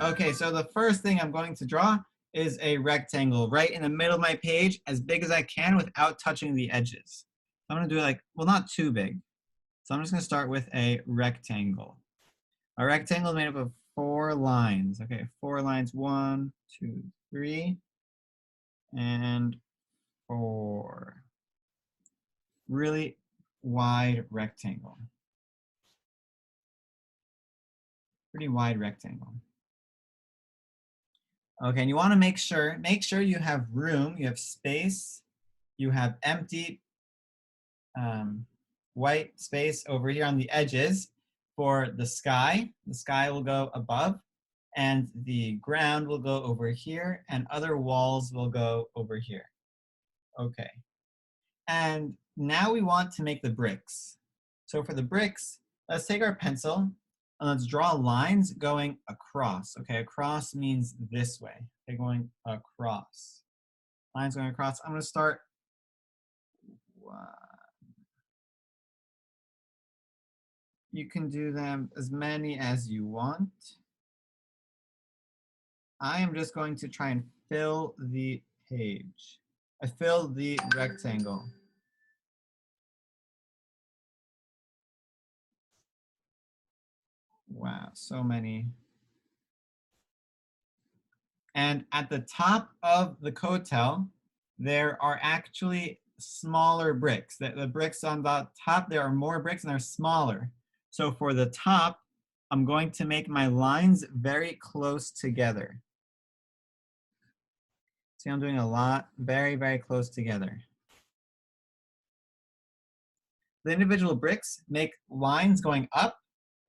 Okay, so the first thing I'm going to draw is a rectangle right in the middle of my page, as big as I can without touching the edges. So I'm gonna do like, well, not too big. So I'm just gonna start with a rectangle. A rectangle is made up of 4 lines. Okay, 4 lines, 1, 2, 3, and 4. Really wide rectangle. Pretty wide rectangle. Okay, and you want to make sure you have room, you have space, you have empty white space over here on the edges for the sky. The sky will go above, and the ground will go over here, and other walls will go over here. Okay, and now we want to make the bricks. So for the bricks, let's take our pencil and let's draw lines going across. Okay, across means this way. Okay, going across. Lines going across. I'm going to start 1. You can do them as many as you want. I am just going to try and fill the page. I fill the rectangle. Wow, so many. And at the top of the Kotel, there are actually smaller bricks. The bricks on the top, there are more bricks and they're smaller. So for the top, I'm going to make my lines very close together. See, I'm doing a lot, very, very close together. The individual bricks make lines going up,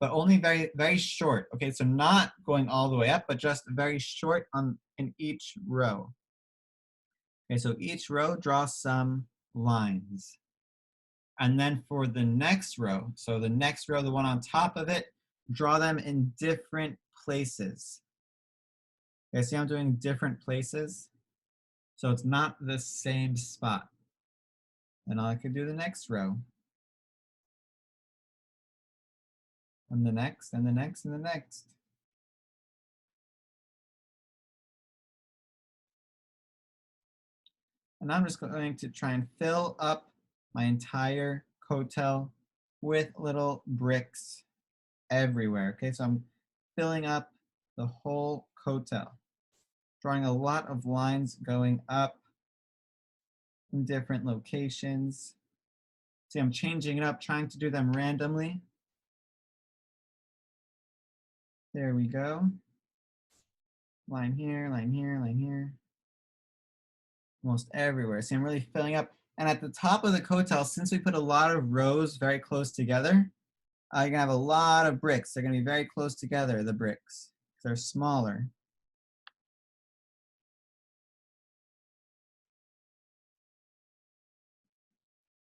but only very, very short. Okay, so not going all the way up, but just very short in each row. Okay, so each row draws some lines. And then for the next row, so the next row, the one on top of it, draw them in different places. Okay, see I'm doing different places? So it's not the same spot. And I could do the next row. And the next, and the next, and the next. And I'm just going to try and fill up my entire Kotel with little bricks everywhere. Okay, so I'm filling up the whole Kotel, drawing a lot of lines going up in different locations. See, I'm changing it up, trying to do them randomly. There we go. Line here, line here, line here. Almost everywhere. See, I'm really filling up. And at the top of the Kotel, since we put a lot of rows very close together, you're gonna have a lot of bricks. They're gonna be very close together, the bricks. They're smaller.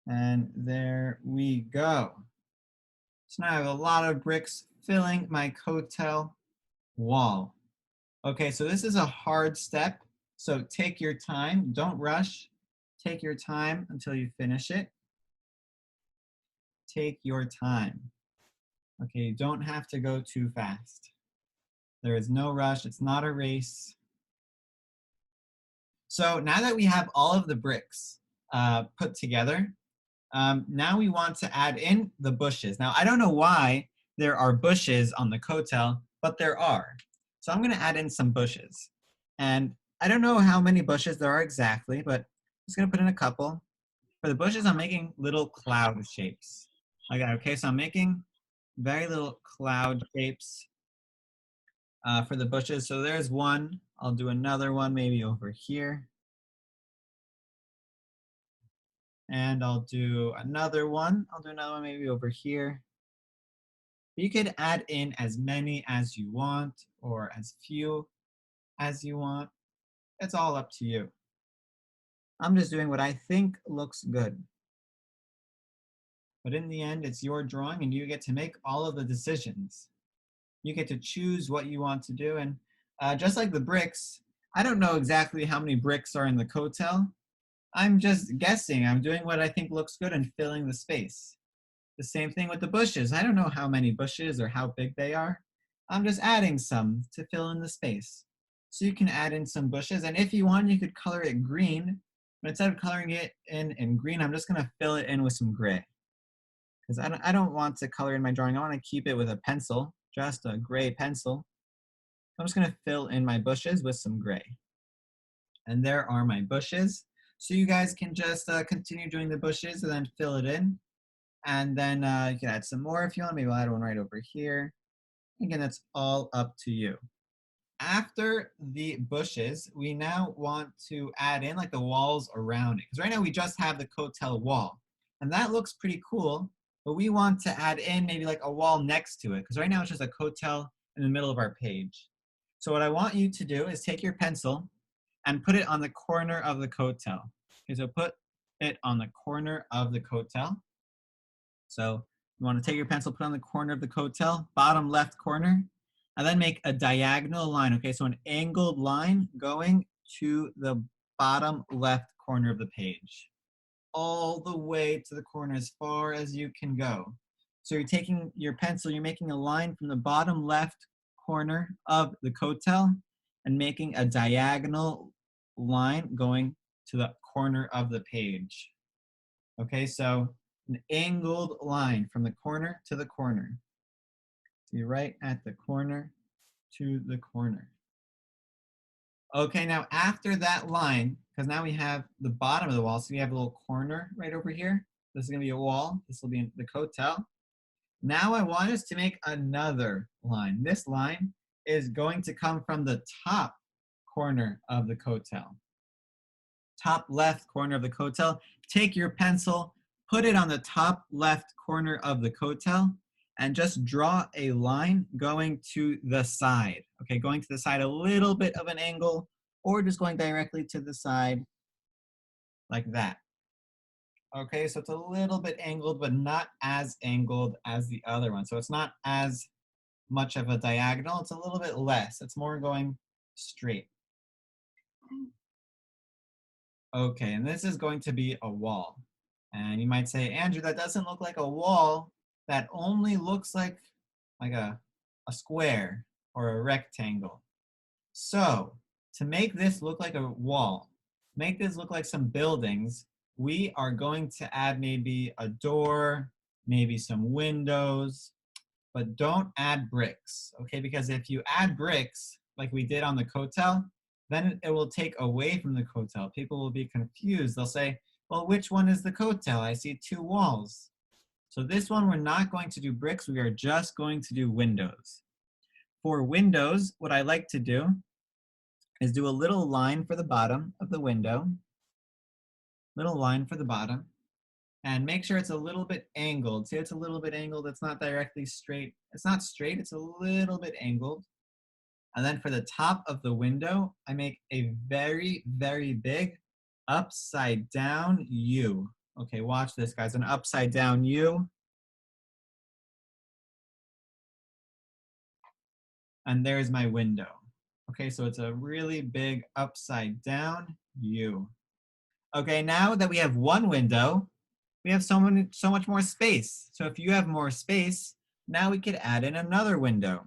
And there we go. So now I have a lot of bricks filling my Kotel wall. Okay, so this is a hard step. So take your time, don't rush. Take your time until you finish it. Take your time. Okay, you don't have to go too fast. There is no rush, it's not a race. So now that we have all of the bricks put together, now we want to add in the bushes. Now, I don't know why there are bushes on the Kotel, but there are. So I'm gonna add in some bushes. And I don't know how many bushes there are exactly, but I'm just gonna put in a couple. For the bushes, I'm making little cloud shapes. Okay, so I'm making very little cloud shapes for the bushes. So there's one. I'll do another one maybe over here. And I'll do another one. I'll do another one maybe over here. You could add in as many as you want or as few as you want. It's all up to you. I'm just doing what I think looks good. But in the end, it's your drawing and you get to make all of the decisions. You get to choose what you want to do. And just like the bricks, I don't know exactly how many bricks are in the Kotel. I'm just guessing. I'm doing what I think looks good and filling the space. The same thing with the bushes. I don't know how many bushes or how big they are. I'm just adding some to fill in the space. So you can add in some bushes, and if you want, you could color it green, but instead of coloring it in green, I'm just gonna fill it in with some gray. Because I don't want to color in my drawing, I wanna keep it with a pencil, just a gray pencil. I'm just gonna fill in my bushes with some gray. And there are my bushes. So you guys can just continue doing the bushes and then fill it in. And then you can add some more if you want. Maybe I'll add one right over here. Again, that's all up to you. After the bushes, we now want to add in like the walls around it. Because right now we just have the Kotel wall. And that looks pretty cool, but we want to add in maybe like a wall next to it. Because right now it's just a Kotel in the middle of our page. So what I want you to do is take your pencil and put it on the corner of the Kotel. Okay, so put it on the corner of the Kotel. So you want to take your pencil, put it on the corner of the Kotel, bottom left corner, and then make a diagonal line. Okay, so an angled line going to the bottom left corner of the page, all the way to the corner as far as you can go. So you're taking your pencil, you're making a line from the bottom left corner of the Kotel and making a diagonal line going to the corner of the page. Okay, so an angled line from the corner to the corner. So you're right at the corner to the corner. Okay, now after that line, because now we have the bottom of the wall, so we have a little corner right over here. This is gonna be a wall. This will be the Kotel. Now I want us to make another line. This line is going to come from the top corner of the Kotel. Top left corner of the Kotel. Take your pencil, put it on the top left corner of the Kotel, and just draw a line going to the side. Okay, going to the side a little bit of an angle, or just going directly to the side like that. Okay, so it's a little bit angled, but not as angled as the other one. So it's not as much of a diagonal, it's a little bit less. It's more going straight. Okay, and this is going to be a wall. And you might say, Andrew, that doesn't look like a wall. That only looks like a square or a rectangle. So to make this look like a wall, make this look like some buildings, we are going to add maybe a door, maybe some windows, but don't add bricks, okay? Because if you add bricks, like we did on the Kotel, then it will take away from the Kotel. People will be confused. They'll say, well, which one is the Kotel? I see two walls. So this one, we're not going to do bricks. We are just going to do windows. For windows, what I like to do is do a little line for the bottom of the window, little line for the bottom, and make sure it's a little bit angled. See, it's a little bit angled. It's not directly straight. It's not straight, it's a little bit angled. And then for the top of the window, I make a very, very big upside down U. Okay, watch this, guys, an upside down U. And there's my window. Okay, so it's a really big upside down U. Okay, now that we have one window, we have so much more space. So if you have more space, now we could add in another window.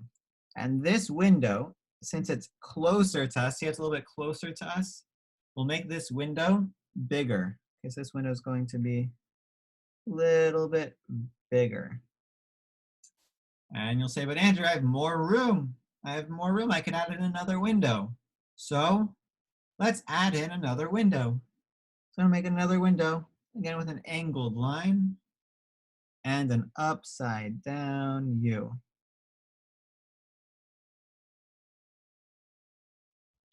And this window, since it's closer to us, see it's a little bit closer to us, we'll make this window bigger. Okay, so this window is going to be a little bit bigger. And you'll say, but Andrew, I have more room. I have more room. I can add in another window. So let's add in another window. So I'm going to make another window, again with an angled line and an upside down U.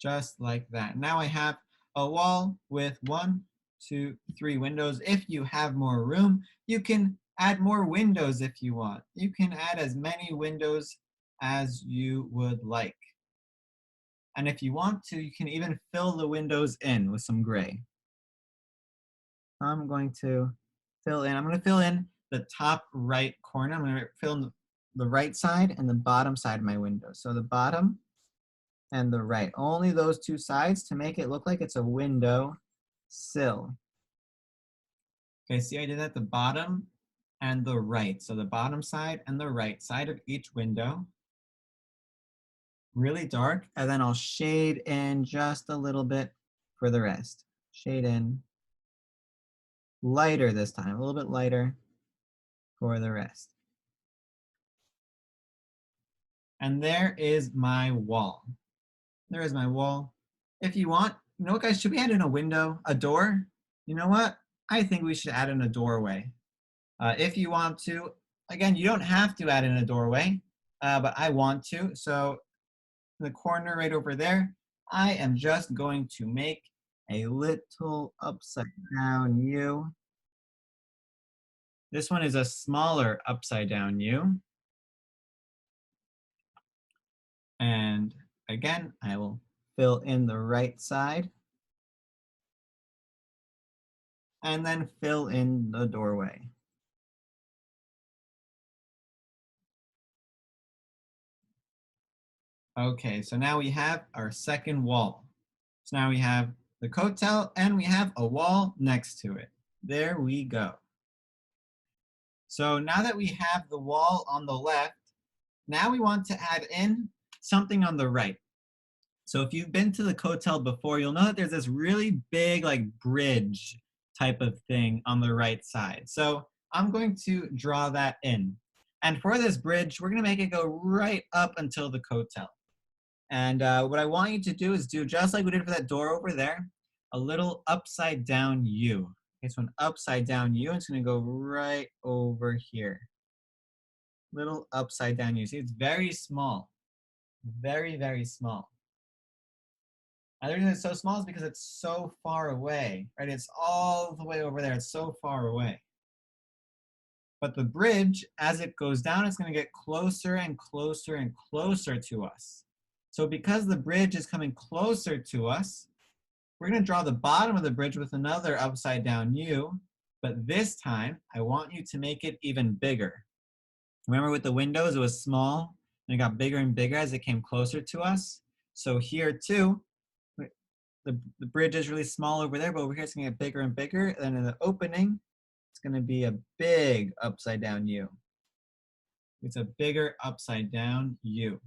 Just like that. Now I have a wall with 1, 2, 3 windows. If you have more room, you can add more windows if you want. You can add as many windows as you would like. And if you want to, you can even fill the windows in with some gray. I'm going to fill in the top right corner. I'm going to fill in the right side and the bottom side of my window. So the bottom and the right. Only those two sides to make it look like it's a window sill. Okay, see I did that, the bottom and the right. So the bottom side and the right side of each window. really dark, and then I'll shade in just a little bit for the rest. Shade in lighter this time, a little bit lighter for the rest. And there is my wall. There is my wall. If you want, you know what, guys, should we add in a window, a door? You know what? I think we should add in a doorway. If you want to, again, you don't have to add in a doorway, but I want to. So in the corner right over there, I am just going to make a little upside down U. This one is a smaller upside down U. And again, I will fill in the right side and then fill in the doorway. Okay, so now we have our second wall. So now we have the Kotel and we have a wall next to it. There we go. So now that we have the wall on the left, now we want to add in something on the right. So if you've been to the Kotel before, you'll know that there's this really big like bridge type of thing on the right side. So I'm going to draw that in. And for this bridge, we're gonna make it go right up until the Kotel. And what I want you to do is do just like we did for that door over there, a little upside down U. Okay, so an upside down U, and it's gonna go right over here. Little upside down U. See, it's very small, very, very small. And the reason it's so small is because it's so far away, right? It's all the way over there, it's so far away. But the bridge, as it goes down, it's gonna get closer and closer and closer to us. So because the bridge is coming closer to us, we're going to draw the bottom of the bridge with another upside down U, but this time I want you to make it even bigger. Remember with the windows, it was small and it got bigger and bigger as it came closer to us. So here too, the bridge is really small over there, but over here it's going to get bigger and bigger. And then in the opening, it's going to be a big upside down U. It's a bigger upside down U.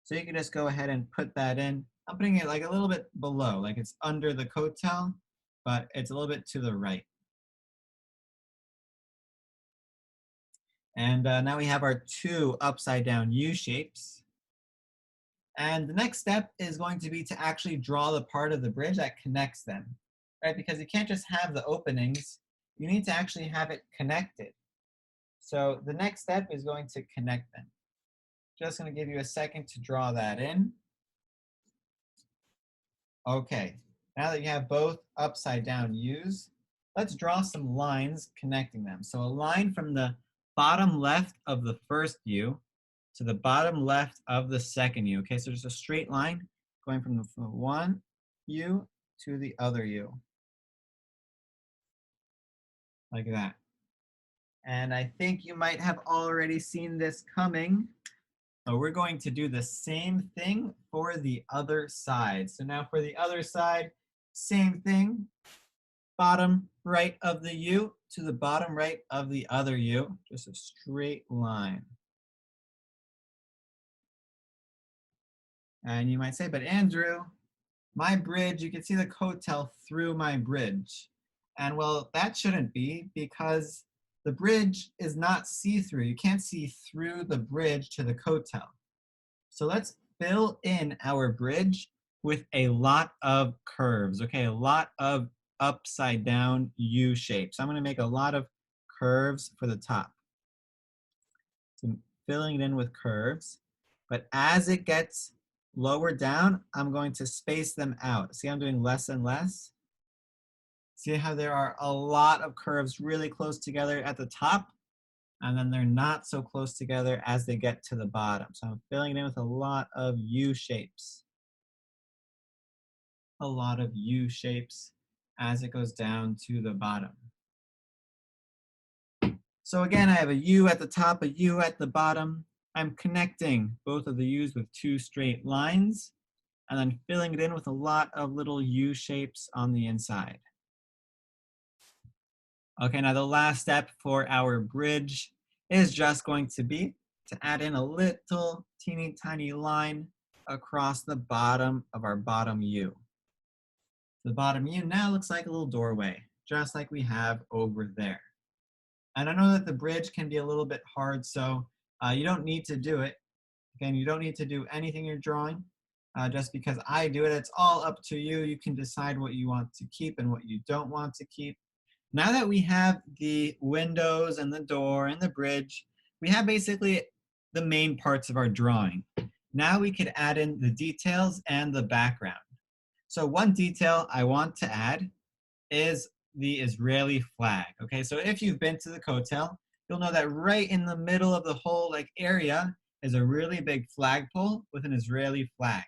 So you can just go ahead and put that in. I'm putting it like a little bit below, like it's under the Kotel, but it's a little bit to the right. And now we have our two upside down U shapes. And the next step is going to be to actually draw the part of the bridge that connects them, right? Because you can't just have the openings, you need to actually have it connected. So the next step is going to connect them. Just going to give you a second to draw that in. Okay, now that you have both upside down U's, let's draw some lines connecting them. So a line from the bottom left of the first U to the bottom left of the second U. Okay, so just a straight line going from the one U to the other U. Like that. And I think you might have already seen this coming. So we're going to do the same thing for the other side. So now for the other side, same thing. Bottom right of the U to the bottom right of the other U. Just a straight line. And you might say, but Andrew, my bridge, you can see the Kotel through my bridge. And well, that shouldn't be because the bridge is not see-through. You can't see through the bridge to the Kotel. So let's fill in our bridge with a lot of curves, okay? A lot of upside down U shapes. So I'm gonna make a lot of curves for the top. So I'm filling it in with curves, but as it gets lower down, I'm going to space them out. See, I'm doing less and less. See how there are a lot of curves really close together at the top, and then they're not so close together as they get to the bottom. So I'm filling it in with a lot of U shapes. A lot of U shapes as it goes down to the bottom. So again, I have a U at the top, a U at the bottom. I'm connecting both of the U's with two straight lines and then filling it in with a lot of little U shapes on the inside. Okay, now the last step for our bridge is just going to be to add in a little teeny tiny line across the bottom of our bottom U. The bottom U now looks like a little doorway, just like we have over there. And I know that the bridge can be a little bit hard, so you don't need to do it. Again, you don't need to do anything you're drawing. Just because I do it, it's all up to you. You can decide what you want to keep and what you don't want to keep. Now that we have the windows and the door and the bridge, we have basically the main parts of our drawing. Now we could add in the details and the background. So one detail I want to add is the Israeli flag. Okay, so if you've been to the Kotel, you'll know that right in the middle of the whole area is a really big flagpole with an Israeli flag.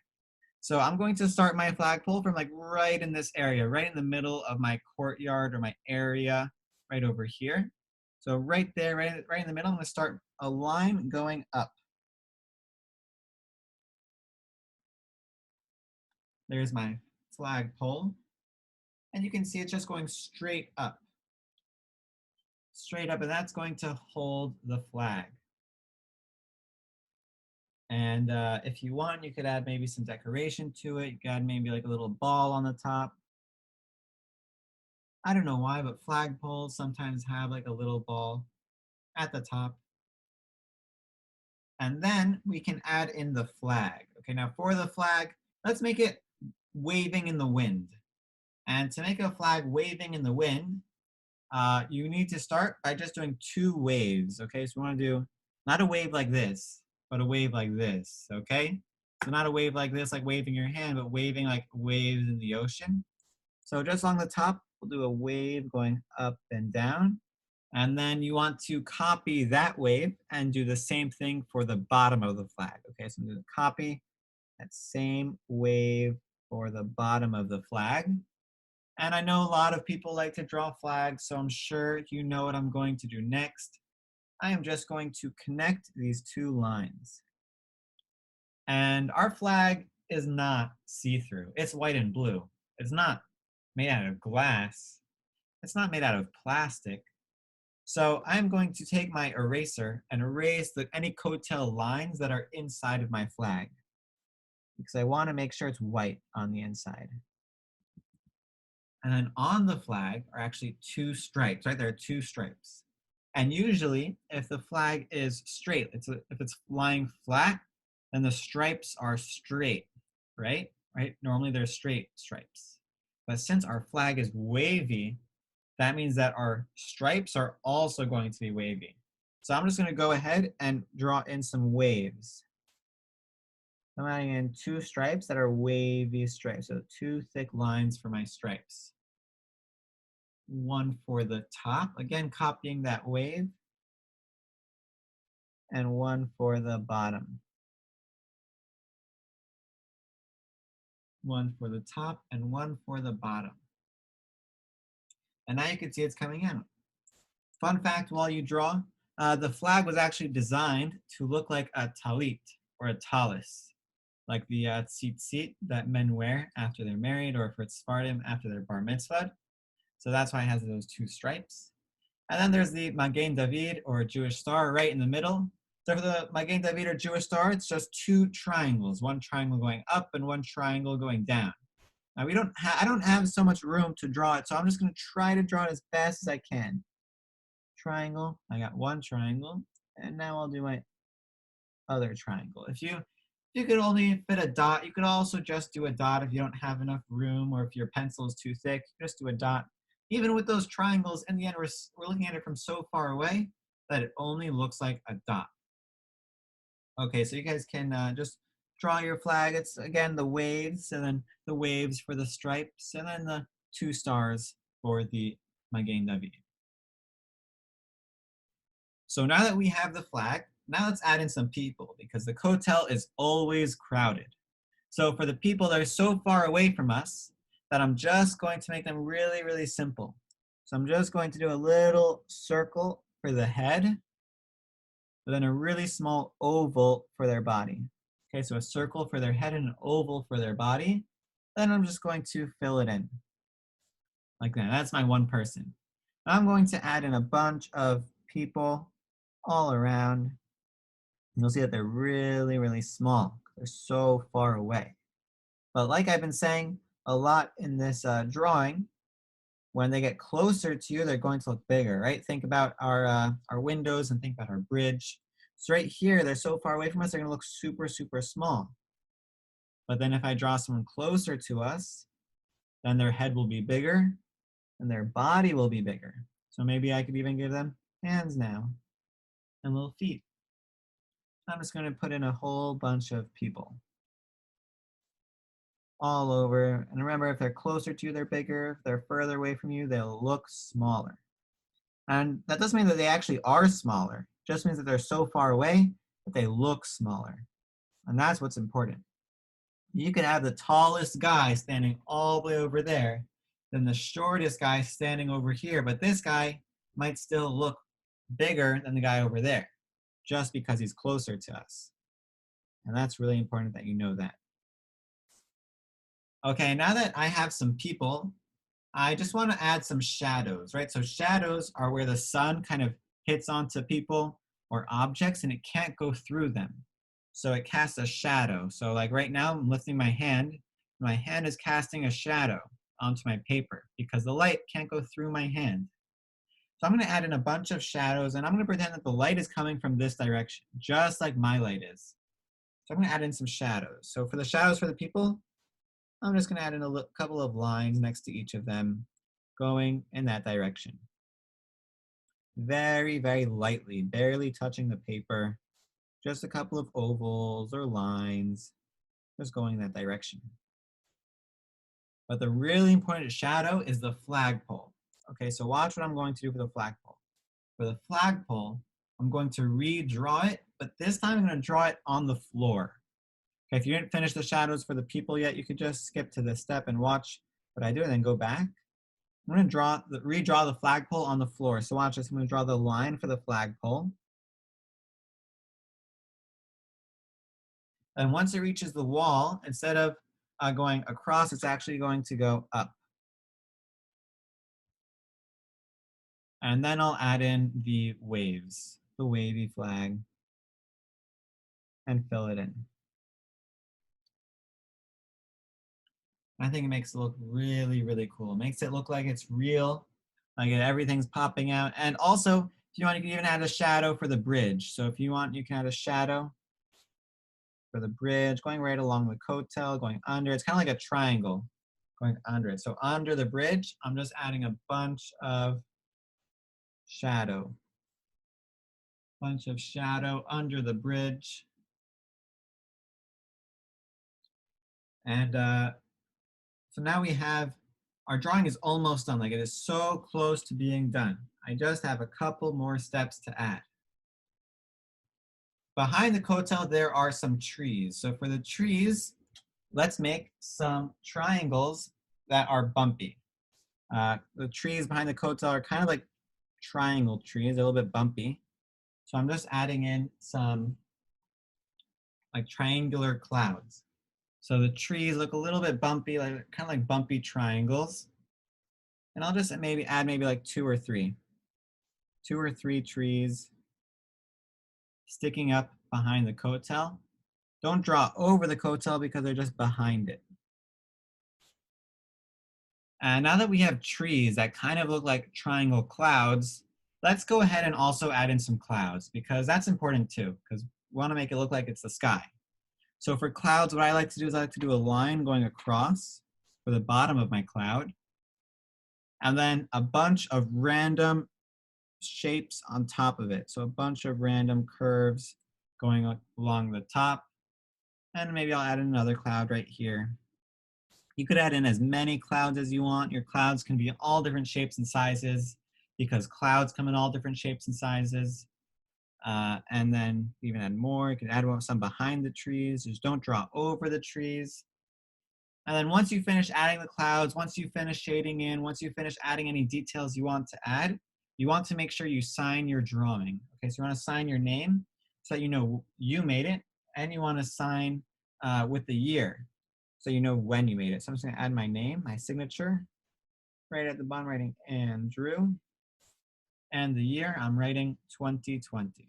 So I'm going to start my flagpole from right in this area, right in the middle of my courtyard or my area, right over here. So right there, right in the middle, I'm going to start a line going up. There's my flagpole. And you can see it's just going straight up. Straight up, and that's going to hold the flag. And if you want, you could add maybe some decoration to it. You could add maybe like a little ball on the top. I don't know why, but flagpoles sometimes have like a little ball at the top. And then we can add in the flag. Okay, now for the flag, let's make it waving in the wind. And to make a flag waving in the wind, you need to start by just doing 2 waves. Okay, so we want to do not a wave like this, but a wave like this. Okay, so not a wave like this, like waving your hand, but waving like waves in the ocean. So just along the top, we'll do a wave going up and down. And then you want to copy that wave and do the same thing for the bottom of the flag. Okay, so I'm going to copy that same wave for the bottom of the flag. And I know a lot of people like to draw flags, so I'm sure you know what I'm going to do next. I am just going to connect these 2 lines. And our flag is not see-through. It's white and blue. It's not made out of glass. It's not made out of plastic. So I'm going to take my eraser and erase any Kotel lines that are inside of my flag, because I want to make sure it's white on the inside. And then on the flag are actually 2 stripes, right? There are 2 stripes. And usually, if the flag is straight, if it's lying flat, then the stripes are straight, right? Right? Normally they're straight stripes. But since our flag is wavy, that means that our stripes are also going to be wavy. So I'm just going to go ahead and draw in some waves. I'm adding in 2 stripes that are wavy stripes, so 2 thick lines for my stripes. 1 for the top, again copying that wave, and 1 for the bottom. 1 for the top and 1 for the bottom. And now you can see it's coming in. Fun fact while you draw, the flag was actually designed to look like a talit or a talis, like the tzitzit that men wear after they're married, or for Sephardim after their bar mitzvah. So that's why it has those 2 stripes. And then there's the Magen David, or Jewish star, right in the middle. So for the Magen David or Jewish star, it's just 2 triangles, 1 triangle going up and 1 triangle going down. Now I don't have so much room to draw it, so I'm just going to try to draw it as fast as I can. Triangle, I got 1 triangle, and now I'll do my other triangle. If you could only fit a dot, you could also just do a dot if you don't have enough room, or if your pencil is too thick, just do a dot. Even with those triangles, in the end, we're looking at it from so far away that it only looks like a dot. Okay, so you guys can just draw your flag. It's, again, the waves, and then the waves for the stripes, and then the 2 stars for the Magen David. So now that we have the flag, now let's add in some people, because the Kotel is always crowded. So for the people that are so far away from us, that I'm just going to make them really, really simple. So I'm just going to do a little circle for the head, but then a really small oval for their body. Okay, so a circle for their head and an oval for their body. Then I'm just going to fill it in. Like that. That's my 1 person. Now I'm going to add in a bunch of people all around. You'll see that they're really, really small. They're so far away. But like I've been saying a lot in this drawing, when they get closer to you, they're going to look bigger, right? Think about our windows and think about our bridge. So right here, they're so far away from us, they're gonna look super, super small. But then if I draw someone closer to us, then their head will be bigger and their body will be bigger. So maybe I could even give them hands now and little feet. I'm just gonna put in a whole bunch of people all over. And remember, if they're closer to you, they're bigger. If they're further away from you, they'll look smaller. And that doesn't mean that they actually are smaller. It just means that they're so far away that they look smaller. And that's what's important. You could have the tallest guy standing all the way over there, then the shortest guy standing over here, but this guy might still look bigger than the guy over there, just because he's closer to us. And that's really important that you know that. Okay, now that I have some people, I just want to add some shadows, right? So shadows are where the sun kind of hits onto people or objects and it can't go through them. So it casts a shadow. So like right now, I'm lifting my hand. My hand is casting a shadow onto my paper because the light can't go through my hand. So I'm going to add in a bunch of shadows and I'm going to pretend that the light is coming from this direction, just like my light is. So I'm going to add in some shadows. So for the shadows for the people, I'm just going to add in a couple of lines next to each of them going in that direction. Very, very lightly, barely touching the paper. Just a couple of ovals or lines, just going in that direction. But the really important shadow is the flagpole. Okay, so watch what I'm going to do for the flagpole. For the flagpole, I'm going to redraw it, but this time I'm going to draw it on the floor. Okay, if you didn't finish the shadows for the people yet, you could just skip to this step and watch what I do and then go back. I'm going to redraw the flagpole on the floor. So watch this, I'm going to draw the line for the flagpole. And once it reaches the wall, instead of going across, it's actually going to go up. And then I'll add in the waves, the wavy flag, and fill it in. I think it makes it look really, really cool. It makes it look like it's real, like everything's popping out. And also, if you want, you can even add a shadow for the bridge. So if you want, you can add a shadow for the bridge, going right along the Kotel, going under. It's kind of like a triangle going under it. So under the bridge, I'm just adding a bunch of shadow. Bunch of shadow under the bridge. And so now we have, our drawing is almost done. Like it is so close to being done. I just have a couple more steps to add. Behind the Kotel, there are some trees. So for the trees, let's make some triangles that are bumpy. The trees behind the Kotel are kind of like triangle trees, a little bit bumpy. So I'm just adding in some like triangular clouds. So the trees look a little bit bumpy, like kind of like bumpy triangles. And I'll just maybe add like 2 or 3. 2 or 3 trees sticking up behind the Kotel. Don't draw over the Kotel because they're just behind it. And now that we have trees that kind of look like triangle clouds, let's go ahead and also add in some clouds because that's important too, because we want to make it look like it's the sky. So for clouds, what I like to do is I like to do a line going across for the bottom of my cloud, and then a bunch of random shapes on top of it. So a bunch of random curves going along the top, and maybe I'll add in another cloud right here. You could add in as many clouds as you want. Your clouds can be all different shapes and sizes because clouds come in all different shapes and sizes. And then even add more. You can add some behind the trees. Just don't draw over the trees. And then once you finish adding the clouds, once you finish shading in, once you finish adding any details you want to add, you want to make sure you sign your drawing. Okay, so you want to sign your name so that you know you made it, and you want to sign with the year so you know when you made it. So I'm just going to add my name, my signature, right at the bottom, writing ANDiDREW, and the year I'm writing 2020.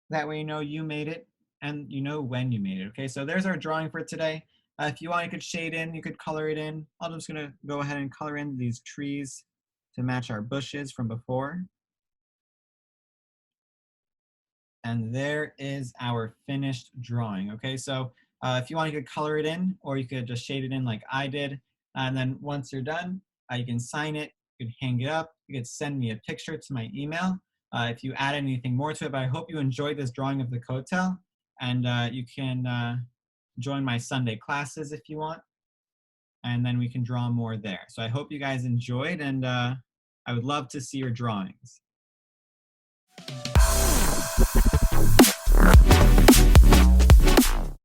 That way you know you made it and you know when you made it. Okay, so there's our drawing for today. If you want, you could shade in, you could color it in. I'm just gonna go ahead and color in these trees to match our bushes from before. And there is our finished drawing. Okay, so if you want, you could color it in, or you could just shade it in like I did. And then once you're done, you can sign it, you can hang it up, you could send me a picture to my email if you add anything more to it. But I hope you enjoyed this drawing of the Kotel, and you can join my Sunday classes if you want, and then we can draw more there. So I hope you guys enjoyed, and I would love to see your drawings.